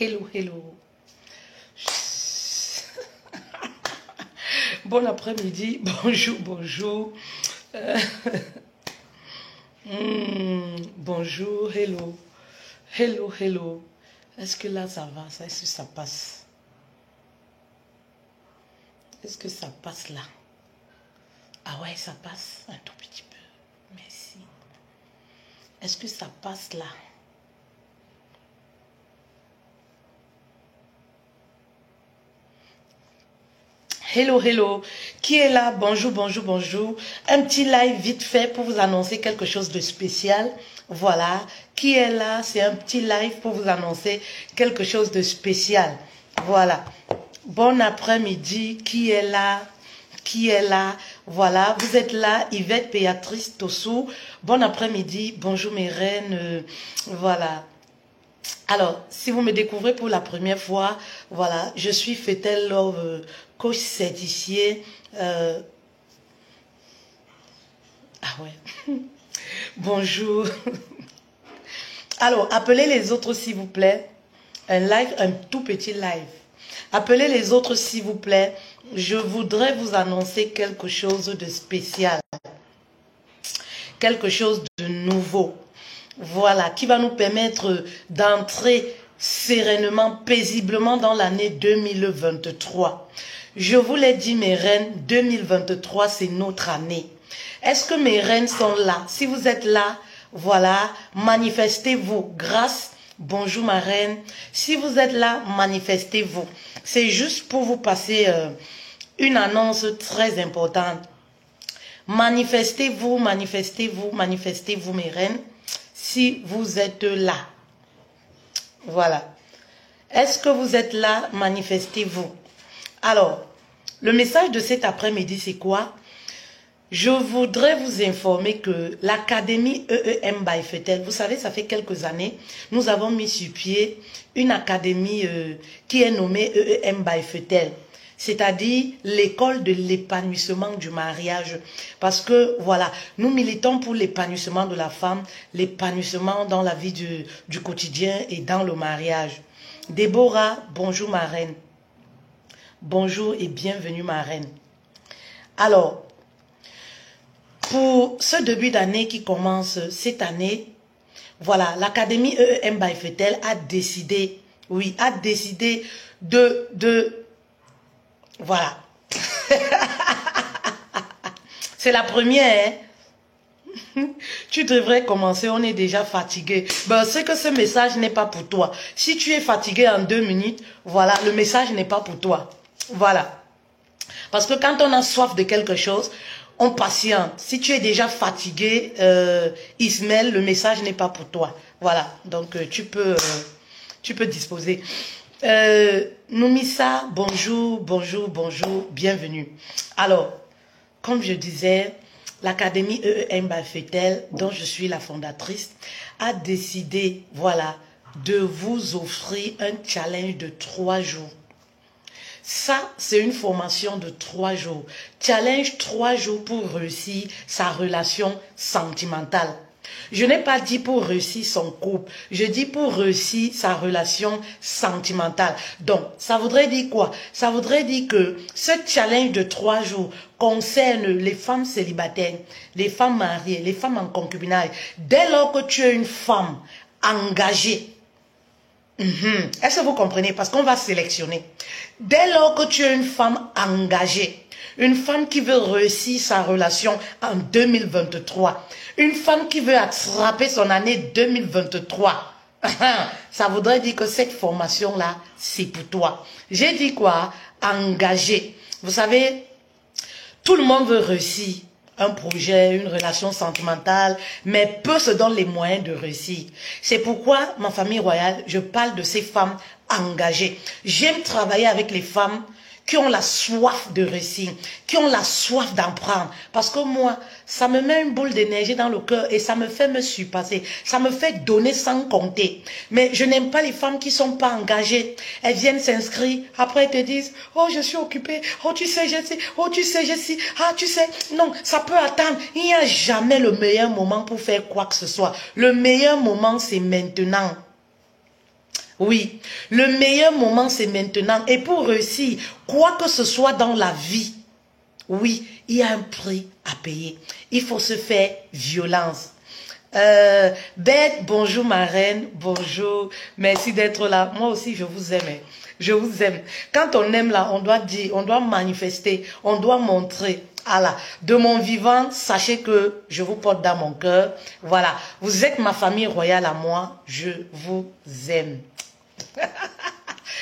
Hello, hello. Bon après-midi, bonjour, bonjour. Bonjour, hello. Hello, hello. Est-ce que là ça va? Est-ce que ça passe? Est-ce que ça passe là? Ah ouais, ça passe un tout petit peu. Merci. Est-ce que ça passe là? Hello, hello. Qui est là? Bonjour, bonjour, bonjour. Un petit live vite fait pour vous annoncer quelque chose de spécial. Voilà. Qui est là? C'est un petit live pour vous annoncer quelque chose de spécial. Voilà. Bon après-midi. Qui est là? Qui est là? Voilà. Vous êtes là. Yvette Béatrice Tossou. Bon après-midi. Bonjour mes reines. Voilà. Alors, si vous me découvrez pour la première fois, voilà, je suis Fetel Love, coach certifié. Ah ouais. Bonjour. Alors, appelez les autres s'il vous plaît. Un live, un tout petit live. Appelez les autres s'il vous plaît. Je voudrais vous annoncer quelque chose de spécial. Quelque chose de nouveau. Voilà, qui va nous permettre d'entrer sereinement, paisiblement dans l'année 2023. Je vous l'ai dit, mes reines, 2023, c'est notre année. Est-ce que mes reines sont là? Si vous êtes là, voilà, manifestez-vous. Grâce, bonjour ma reine. Si vous êtes là, manifestez-vous. C'est juste pour vous passer une annonce très importante. Manifestez-vous, manifestez-vous, manifestez-vous, mes reines. Si vous êtes là, voilà. Est-ce que vous êtes là? Manifestez-vous. Alors, le message de cet après-midi, c'est quoi? Je voudrais vous informer que l'Académie EEM by Fetel, vous savez, ça fait quelques années, nous avons mis sur pied une académie qui est nommée EEM by Fetel. C'est-à-dire l'école de l'épanouissement du mariage. Parce que, voilà, nous militons pour l'épanouissement de la femme, l'épanouissement dans la vie du quotidien et dans le mariage. Déborah, bonjour ma reine. Bonjour et bienvenue ma reine. Alors, pour ce début d'année qui commence cette année, voilà, l'Académie EEM by Fetel a décidé, oui, a décidé voilà. C'est la première. Hein? Tu devrais commencer, on est déjà fatigué. Ben, c'est que ce message n'est pas pour toi. Si tu es fatigué en 2 minutes, voilà, le message n'est pas pour toi. Voilà. Parce que quand on a soif de quelque chose, on patiente. Si tu es déjà fatigué, Ismaël, le message n'est pas pour toi. Voilà. Donc, tu peux disposer. Noumissa, bonjour, bonjour, bonjour, bienvenue. Alors, comme je disais, l'Académie EEM by Fetel, dont je suis la fondatrice, a décidé, voilà, de vous offrir un challenge de 3 jours. Ça, c'est une formation de 3 jours. Challenge 3 jours pour réussir sa relation sentimentale. Je n'ai pas dit pour réussir son couple, je dis pour réussir sa relation sentimentale. Donc, ça voudrait dire quoi? Ça voudrait dire que ce challenge de 3 jours concerne les femmes célibataires, les femmes mariées, les femmes en concubinage. Dès lors que tu es une femme engagée, est-ce que vous comprenez? Parce qu'on va sélectionner. Dès lors que tu es une femme engagée, une femme qui veut réussir sa relation en 2023, une femme qui veut attraper son année 2023, ça voudrait dire que cette formation-là, c'est pour toi. J'ai dit quoi? Engagée. Vous savez, tout le monde veut réussir un projet, une relation sentimentale, mais peu se donnent les moyens de réussir. C'est pourquoi, ma famille royale, je parle de ces femmes engagées. J'aime travailler avec les femmes qui ont la soif de réussir, qui ont la soif d'en prendre. Parce que moi, ça me met une boule d'énergie dans le cœur et ça me fait me surpasser. Ça me fait donner sans compter. Mais je n'aime pas les femmes qui ne sont pas engagées. Elles viennent s'inscrire, après elles te disent, oh je suis occupée, oh tu sais, je sais, oh tu sais, je sais, ah tu sais, non, ça peut attendre. Il n'y a jamais le meilleur moment pour faire quoi que ce soit. Le meilleur moment, c'est maintenant. Oui, le meilleur moment c'est maintenant. Et pour réussir, quoi que ce soit dans la vie, oui, il y a un prix à payer. Il faut se faire violence. Bête, bonjour ma reine, bonjour, merci d'être là. Moi aussi je vous aime, je vous aime. Quand on aime là, on doit dire, on doit manifester, on doit montrer. Allah, de mon vivant, sachez que je vous porte dans mon cœur. Voilà, vous êtes ma famille royale à moi, je vous aime.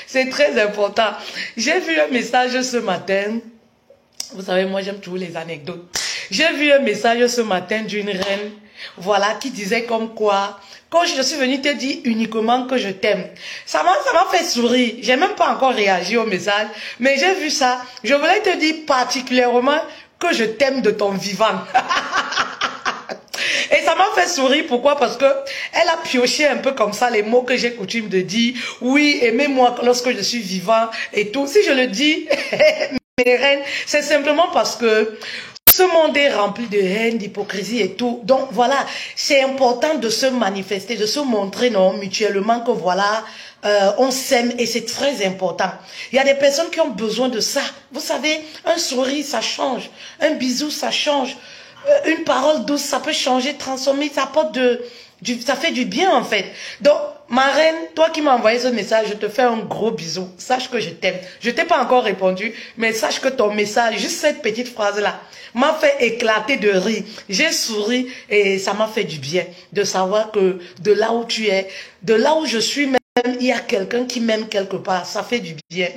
C'est très important. J'ai vu un message ce matin. Vous savez, moi j'aime toujours les anecdotes. J'ai vu un message ce matin d'une reine, voilà, qui disait comme quoi, quand je suis venue te dire uniquement que je t'aime, ça m'a fait sourire. J'ai même pas encore réagi au message, mais j'ai vu ça. Je voulais te dire particulièrement que je t'aime de ton vivant. Et ça m'a fait sourire, pourquoi? Parce que elle a pioché un peu comme ça les mots que j'ai coutume de dire. Oui, aimez-moi lorsque je suis vivant et tout. Si je le dis, mes reines, c'est simplement parce que ce monde est rempli de haine, d'hypocrisie et tout. Donc voilà, c'est important de se manifester, de se montrer non, mutuellement que voilà, on s'aime et c'est très important. Il y a des personnes qui ont besoin de ça. Vous savez, un sourire, ça change. Un bisou, ça change. Une parole douce, ça peut changer, transformer, ça apporte ça fait du bien en fait. Donc, ma reine, toi qui m'as envoyé ce message, je te fais un gros bisou. Sache que je t'aime. Je t'ai pas encore répondu, mais sache que ton message, juste cette petite phrase-là, m'a fait éclater de rire. J'ai souri et ça m'a fait du bien de savoir que de là où tu es, de là où je suis même, il y a quelqu'un qui m'aime quelque part. Ça fait du bien.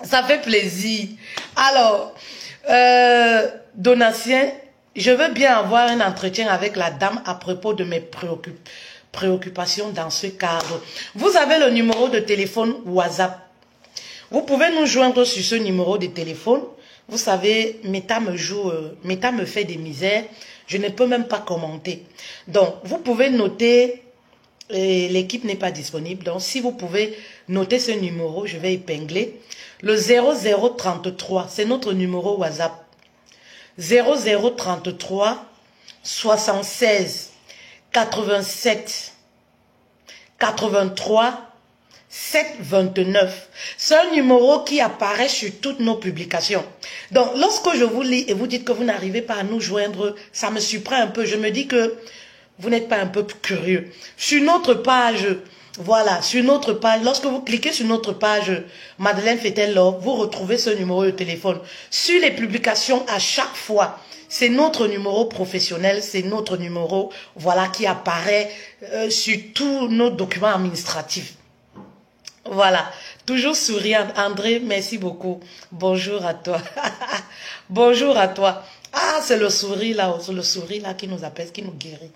Ça fait plaisir. Alors, Donatien, je veux bien avoir un entretien avec la dame à propos de mes préoccupations dans ce cadre. Vous avez le numéro de téléphone WhatsApp. Vous pouvez nous joindre sur ce numéro de téléphone. Vous savez, Meta me fait des misères. Je ne peux même pas commenter. Donc, vous pouvez noter, l'équipe n'est pas disponible. Donc, si vous pouvez noter ce numéro, je vais épingler. Le 0033, c'est notre numéro WhatsApp. 0033 76 87 83 729. C'est un numéro qui apparaît sur toutes nos publications. Donc, lorsque je vous lis et vous dites que vous n'arrivez pas à nous joindre, ça me surprend un peu. Je me dis que vous n'êtes pas un peu curieux. Sur notre page, voilà, sur notre page, lorsque vous cliquez sur notre page Madeleine Fetel Love, vous retrouvez ce numéro de téléphone. Sur les publications, à chaque fois, c'est notre numéro professionnel, c'est notre numéro, voilà, qui apparaît sur tous nos documents administratifs. Voilà, toujours souriante. André, merci beaucoup. Bonjour à toi. Bonjour à toi. Ah, c'est le sourire là qui nous apaise, qui nous guérit.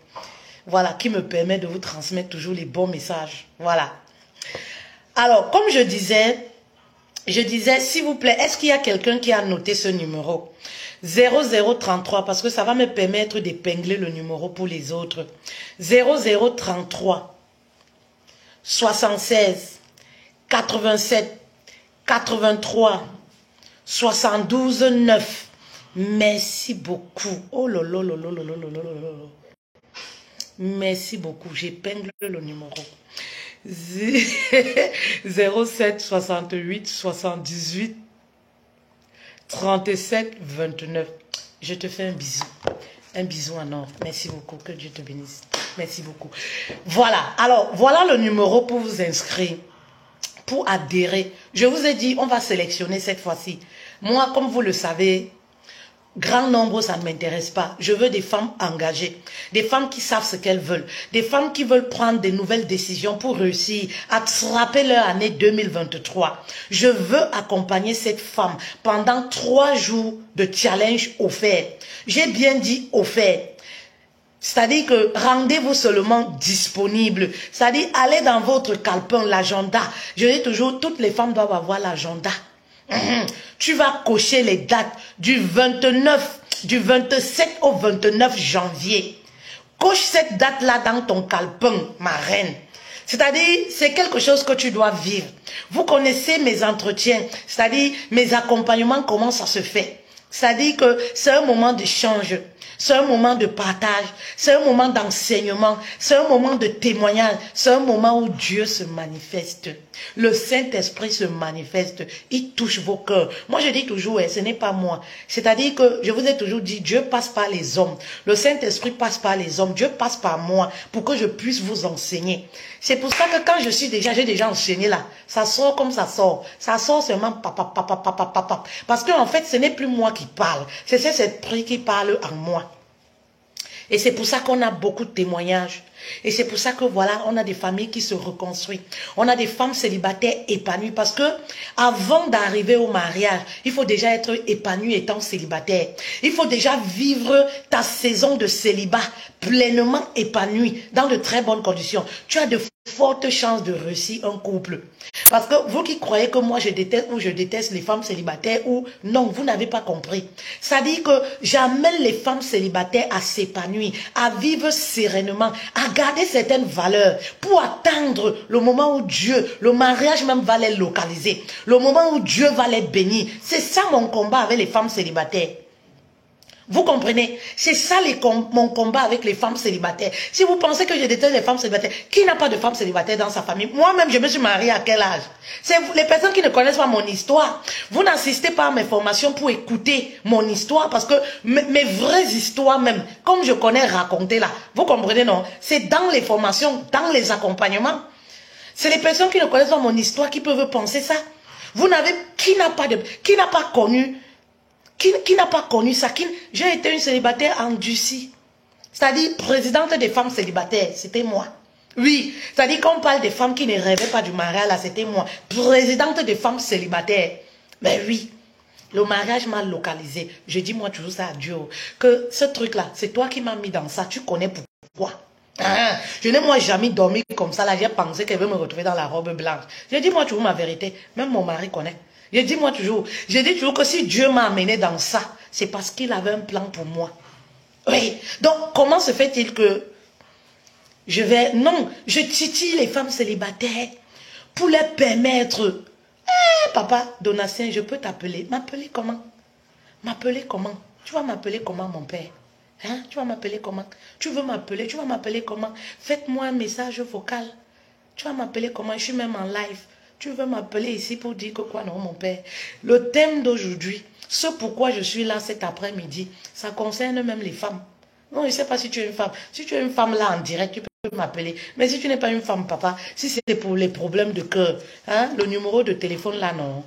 Voilà, qui me permet de vous transmettre toujours les bons messages. Voilà. Alors, comme je disais, s'il vous plaît, est-ce qu'il y a quelqu'un qui a noté ce numéro? 0033, parce que ça va me permettre d'épingler le numéro pour les autres. 0033 76 87 83 72 9. Merci beaucoup. Oh là là là là là là là là là. Merci beaucoup. J'épingle le numéro. 07 68 78 37 29. Je te fais un bisou. Un bisou en or. Merci beaucoup. Que Dieu te bénisse. Merci beaucoup. Voilà. Alors, voilà le numéro pour vous inscrire. Pour adhérer. Je vous ai dit, on va sélectionner cette fois-ci. Moi, comme vous le savez, grand nombre, ça ne m'intéresse pas. Je veux des femmes engagées, des femmes qui savent ce qu'elles veulent, des femmes qui veulent prendre des nouvelles décisions pour réussir à attraper leur année 2023. Je veux accompagner cette femme pendant 3 jours de challenge offert. J'ai bien dit offert. C'est-à-dire que rendez-vous seulement disponible. C'est-à-dire allez dans votre calepin, l'agenda. Je dis toujours, toutes les femmes doivent avoir l'agenda. Tu vas cocher les dates du 27 au 29 janvier. Coche cette date-là dans ton calepin, ma reine. C'est-à-dire, c'est quelque chose que tu dois vivre. Vous connaissez mes entretiens, c'est-à-dire mes accompagnements, comment ça se fait. C'est-à-dire que c'est un moment d'échange. C'est un moment de partage, c'est un moment d'enseignement, c'est un moment de témoignage, c'est un moment où Dieu se manifeste. Le Saint-Esprit se manifeste, il touche vos cœurs. Moi je dis toujours, ce n'est pas moi. C'est-à-dire que je vous ai toujours dit, Dieu passe par les hommes. Le Saint-Esprit passe par les hommes, Dieu passe par moi pour que je puisse vous enseigner. C'est pour ça que quand j'ai déjà enseigné là, ça sort comme ça sort. Ça sort seulement papa. Parce qu'en fait, ce n'est plus moi qui parle, c'est cet esprit qui parle en moi. Et c'est pour ça qu'on a beaucoup de témoignages. Et c'est pour ça que voilà, on a des familles qui se reconstruisent. On a des femmes célibataires épanouies. Parce que avant d'arriver au mariage, il faut déjà être épanoui étant célibataire. Il faut déjà vivre ta saison de célibat pleinement épanoui, dans de très bonnes conditions. Tu as de fortes chances de réussir un couple. Parce que vous qui croyez que moi je déteste les femmes célibataires ou non, vous n'avez pas compris. Ça dit que j'amène les femmes célibataires à s'épanouir, à vivre sereinement, à garder certaines valeurs pour attendre le moment où Dieu, le mariage même va les localiser, le moment où Dieu va les bénir. C'est ça mon combat avec les femmes célibataires. Vous comprenez? C'est ça mon combat avec les femmes célibataires. Si vous pensez que je déteste les femmes célibataires, qui n'a pas de femme célibataire dans sa famille? Moi-même, je me suis mariée à quel âge? C'est les personnes qui ne connaissent pas mon histoire. Vous n'assistez pas à mes formations pour écouter mon histoire parce que mes vraies histoires même, comme je connais raconter là, vous comprenez non? C'est dans les formations, dans les accompagnements. C'est les personnes qui ne connaissent pas mon histoire qui peuvent penser ça. Vous n'avez, qui n'a pas connu ça? J'ai été une célibataire endurcie. C'est-à-dire présidente des femmes célibataires, c'était moi. Oui, c'est-à-dire qu'on parle des femmes qui ne rêvaient pas du mariage, là, c'était moi. Présidente des femmes célibataires. Mais oui, le mariage m'a localisé. Je dis moi toujours ça à Dieu, que ce truc-là, c'est toi qui m'as mis dans ça. Tu connais pourquoi? Je n'ai moi jamais dormi comme ça. Là, j'ai pensé qu'elle veut me retrouver dans la robe blanche. Je dis moi toujours ma vérité. Même mon mari connaît. Je dis toujours que si Dieu m'a amené dans ça, c'est parce qu'il avait un plan pour moi. Oui. Donc, comment se fait-il que je titille les femmes célibataires pour leur permettre, papa, Donatien, je peux t'appeler. M'appeler comment? M'appeler comment? Tu vas m'appeler comment, mon père? Hein? Tu vas m'appeler comment? Tu vas m'appeler comment? Faites-moi un message vocal. Tu vas m'appeler comment? Je suis même en live. Tu veux m'appeler ici pour dire que quoi? Non, mon père. Le thème d'aujourd'hui, ce pourquoi je suis là cet après-midi, ça concerne même les femmes. Non, je ne sais pas si tu es une femme. Si tu es une femme là en direct, tu peux m'appeler. Mais si tu n'es pas une femme, papa, si c'est pour les problèmes de cœur, hein, le numéro de téléphone là, non.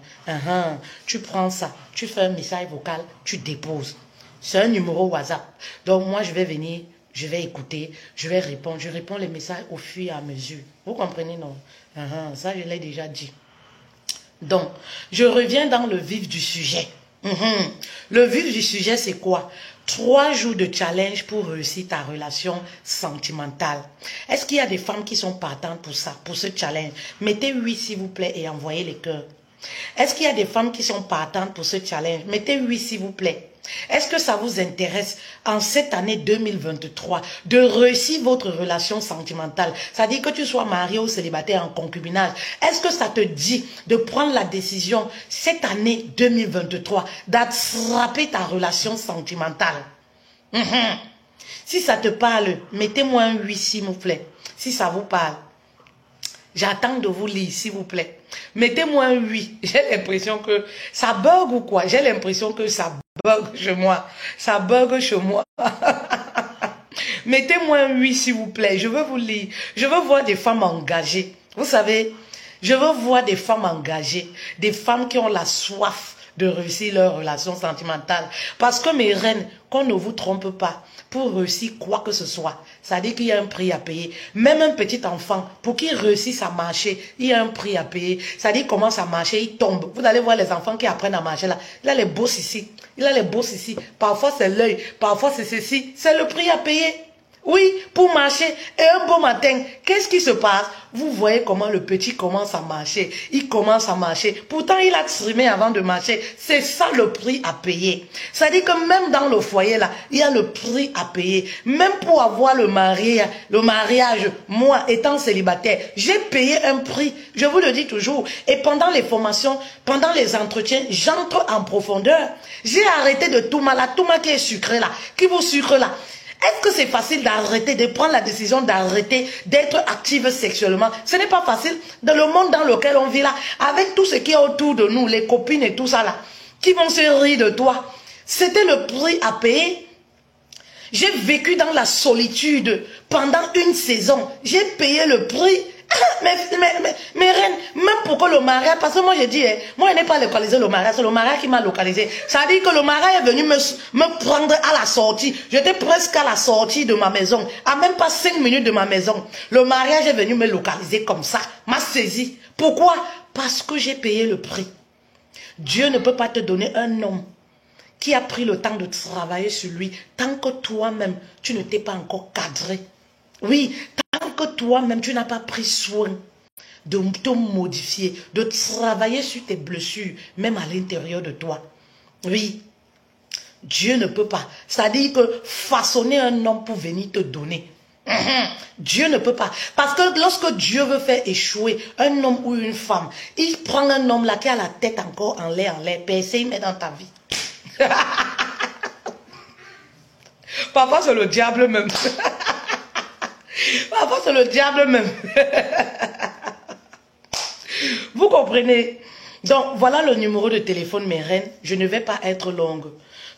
Tu prends ça, tu fais un message vocal, tu déposes. C'est un numéro WhatsApp. Donc moi, je vais venir, je vais écouter, je vais répondre. Je réponds les messages au fur et à mesure. Vous comprenez, non? Ça, je l'ai déjà dit. Donc, je reviens dans le vif du sujet. Le vif du sujet, c'est quoi? 3 jours de challenge pour réussir ta relation sentimentale. Est-ce qu'il y a des femmes qui sont partantes pour ça, pour ce challenge? Mettez oui, s'il vous plaît, et envoyez les cœurs. Est-ce qu'il y a des femmes qui sont partantes pour ce challenge? Mettez oui, s'il vous plaît. Est-ce que ça vous intéresse en cette année 2023 de réussir votre relation sentimentale? C'est-à-dire que tu sois marié ou célibataire en concubinage. Est-ce que ça te dit de prendre la décision cette année 2023 d'attraper ta relation sentimentale? Si ça te parle, mettez-moi un oui s'il vous plaît. Si ça vous parle. J'attends de vous lire, s'il vous plaît. Mettez-moi un oui. J'ai l'impression que ça bug ou quoi? J'ai l'impression que ça bug chez moi. Ça bug chez moi. Mettez-moi un oui, s'il vous plaît. Je veux vous lire. Je veux voir des femmes engagées. Vous savez, je veux voir des femmes engagées. Des femmes qui ont la soif de réussir leur relation sentimentale. Parce que mes reines, qu'on ne vous trompe pas, pour réussir quoi que ce soit, ça dit qu'il y a un prix à payer. Même un petit enfant, pour qu'il réussisse à marcher, il y a un prix à payer. Ça dit qu'il commence à marcher, il tombe. Vous allez voir les enfants qui apprennent à marcher là. Il a les bosses ici. Il a les bosses ici. Parfois c'est l'œil, parfois c'est ceci. C'est le prix à payer. Oui, pour marcher. Et un beau matin, qu'est-ce qui se passe? Vous voyez comment le petit commence à marcher. Il commence à marcher. Pourtant, il a trimé avant de marcher. C'est ça le prix à payer. Ça dit que même dans le foyer, là, il y a le prix à payer. Même pour avoir le mariage, moi, étant célibataire, j'ai payé un prix. Je vous le dis toujours. Et pendant les formations, pendant les entretiens, j'entre en profondeur. J'ai arrêté de tout mal. La touma qui est sucrée là, qui vous sucre là. Est-ce que c'est facile d'arrêter, de prendre la décision d'arrêter, d'être active sexuellement? Ce n'est pas facile dans le monde dans lequel on vit là, avec tout ce qui est autour de nous, les copines et tout ça là, qui vont se rire de toi. C'était le prix à payer. J'ai vécu dans la solitude pendant une saison. J'ai payé le prix. Mais reine, même pourquoi le mariage, parce que moi j'ai dit, moi je n'ai pas localisé le mariage, c'est le mariage qui m'a localisé. Ça veut dire que le mariage est venu me prendre à la sortie. J'étais presque à la sortie de ma maison, à même pas 5 minutes de ma maison. Le mariage est venu me localiser comme ça, m'a saisi. Pourquoi? Parce que j'ai payé le prix. Dieu ne peut pas te donner un homme qui a pris le temps de travailler sur lui tant que toi-même, tu ne t'es pas encore cadré. Oui, tant que toi-même, tu n'as pas pris soin de te modifier, de travailler sur tes blessures, même à l'intérieur de toi. Oui, Dieu ne peut pas. C'est-à-dire que façonner un homme pour venir te donner. Dieu ne peut pas. Parce que lorsque Dieu veut faire échouer un homme ou une femme, il prend un homme là qui a la tête encore en l'air, essaye de mettre dans ta vie. Parfois c'est le diable même. Parfois c'est le diable même. Vous comprenez? Donc voilà le numéro de téléphone, mes reines. Je ne vais pas être longue.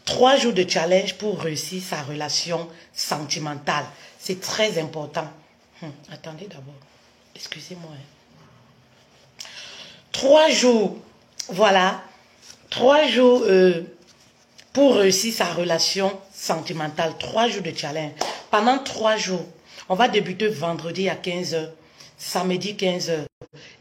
3 jours de challenge pour réussir sa relation sentimentale. C'est très important. Attendez d'abord. Excusez-moi. 3 jours. Voilà. 3 jours pour réussir sa relation sentimentale. 3 jours de challenge. Pendant 3 jours. On va débuter vendredi à 15 h, samedi 15 h,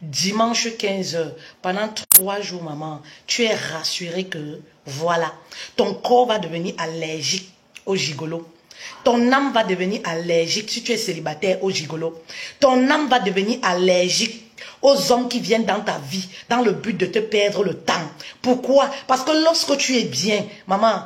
dimanche 15 h. Pendant 3 jours, maman, tu es rassurée que, voilà, ton corps va devenir allergique au gigolo. Ton âme va devenir allergique, si tu es célibataire, au gigolo. Ton âme va devenir allergique aux hommes qui viennent dans ta vie, dans le but de te perdre le temps. Pourquoi? Parce que lorsque tu es bien, maman,